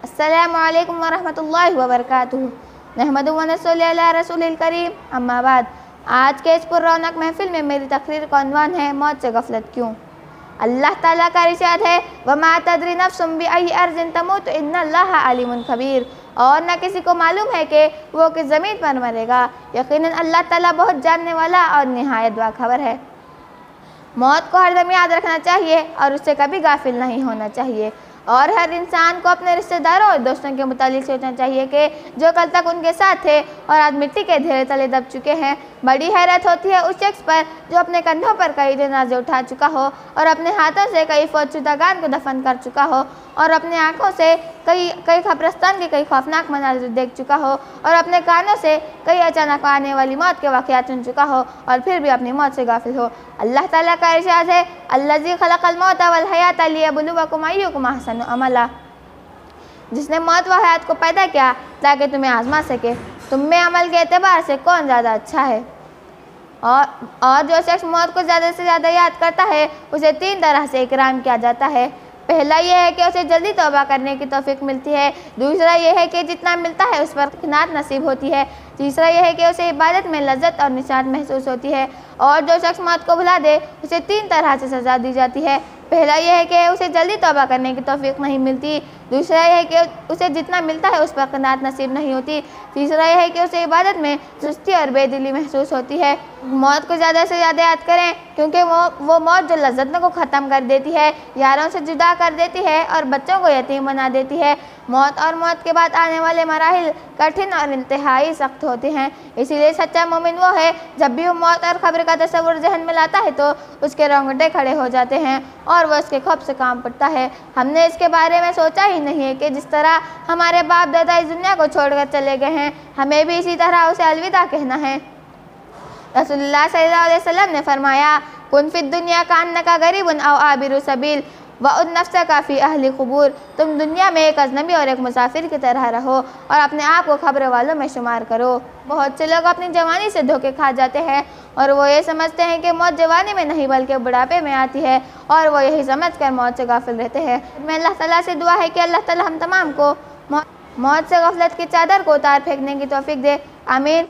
अस्सलामु अलैकुम वरहमतुल्लाहि वबरकातुहू। नहमदुहु व नसल्ली अला रसूलिल करीम, अम्मा बाद। आज के इस पुररौनक महफिल में मेरी तकरीर का उन्वान है मौत से गफलत क्यों। अल्लाह ताला का इरशाद है, वमा तदरी नफ्सुम बिअय्यि अर्ज़िन तमूत इन्नल्लाहा अलीमुन खबीर। और न किसी को मालूम है कि वो किस ज़मीन पर मरेगा, यकीनन अल्लाह ताला बहुत जानने वाला और निहायत बाखबर है। मौत को हरदम याद रखना चाहिए और उससे कभी गाफिल नहीं होना चाहिए। और हर इंसान को अपने रिश्तेदारों और दोस्तों के मुतालिक सोचना चाहिए कि जो कल तक उनके साथ थे और आज मिट्टी के ढेर तले दब चुके हैं। बड़ी हैरत होती है उस शख्स पर जो अपने कंधों पर कई जनाजे उठा चुका हो और अपने हाथों से कई फौजशुदागान को दफन कर चुका हो और अपने आंखों से कई कब्रिस्तान के कई खौफनाक मनाज़िर देख चुका हो और अपने कानों से कई अचानक आने वाली मौत के वाक़यात सुन चुका हो और फिर भी अपनी मौत से गाफिल हो। अल्लाह ताला का इरशाद है, अल्लज़ी खलक़ल मौत वल हयात लियब्लुवकुम अय्युकुम अहसनु अमला। जिसने मौत व हयात को पैदा किया ताकि तुम्हें आजमा सके तुम में अमल के एतबार से कौन ज़्यादा अच्छा है। और जो शख्स मौत को ज़्यादा से ज़्यादा याद करता है उसे तीन तरह से इकराम किया जाता है। पहला यह है कि उसे जल्दी तौबा करने की तौफीक मिलती है। दूसरा यह है कि जितना मिलता है उस पर क़नाअत नसीब होती है। तीसरा यह है कि उसे इबादत में लज्जत और निशात महसूस होती है। और जो शख्स मौत को भुला दे उसे तीन तरह से सज़ा दी जाती है। पहला यह है कि उसे जल्दी तौबा करने की तौफीक नहीं मिलती। दूसरा यह है कि उसे जितना मिलता है उस पर क़नाअत नसीब नहीं होती। तीसरा यह है कि उसे इबादत में सुस्ती और बेदिली महसूस होती है। मौत को ज़्यादा से ज़्यादा याद करें क्योंकि वो मौत जो लज्जतों को ख़त्म कर देती है, यारों से जुदा कर देती है और बच्चों को यतीम बना देती है। मौत और मौत के बाद आने वाले मराहिल कठिन और इंतहाई सख्त होते हैं। इसीलिए सच्चा मोमिन वो है जब भी वो मौत और खबर का तस्वुर जहन में लाता है तो उसके रोंगटे खड़े हो जाते हैं और वह उसके खौफ से काम पड़ता है। हमने इसके बारे में सोचा ही नहीं है कि जिस तरह हमारे बाप दादा इस दुनिया को छोड़कर चले गए हैं हमें भी इसी तरह उसे अलविदा कहना है। रसूलुल्लाह सल्लल्लाहु अलैहि वसल्लम ने फरमाया, कुन फिद दुनिया का अन्नका गरीबुन औ आबिरु सबील व उन नफ्सा काफ़ी अहली क़ुबूर। तुम दुनिया में एक अजनबी और एक मुसाफिर की तरह रहो और अपने आप को खबर वालों में शुमार करो। बहुत से लोग अपनी जवानी से धोखे खा जाते हैं और वो ये समझते हैं कि मौत जवानी में नहीं बल्कि बुढ़ापे में आती है और वो यही समझ कर मौत से गाफिल रहते हैं। मैं अल्लाह ताला से दुआ है कि अल्लाह ताला हम तमाम को मौत से गफलत की चादर को उतार फेंकने की तौफीक दे। आमीन।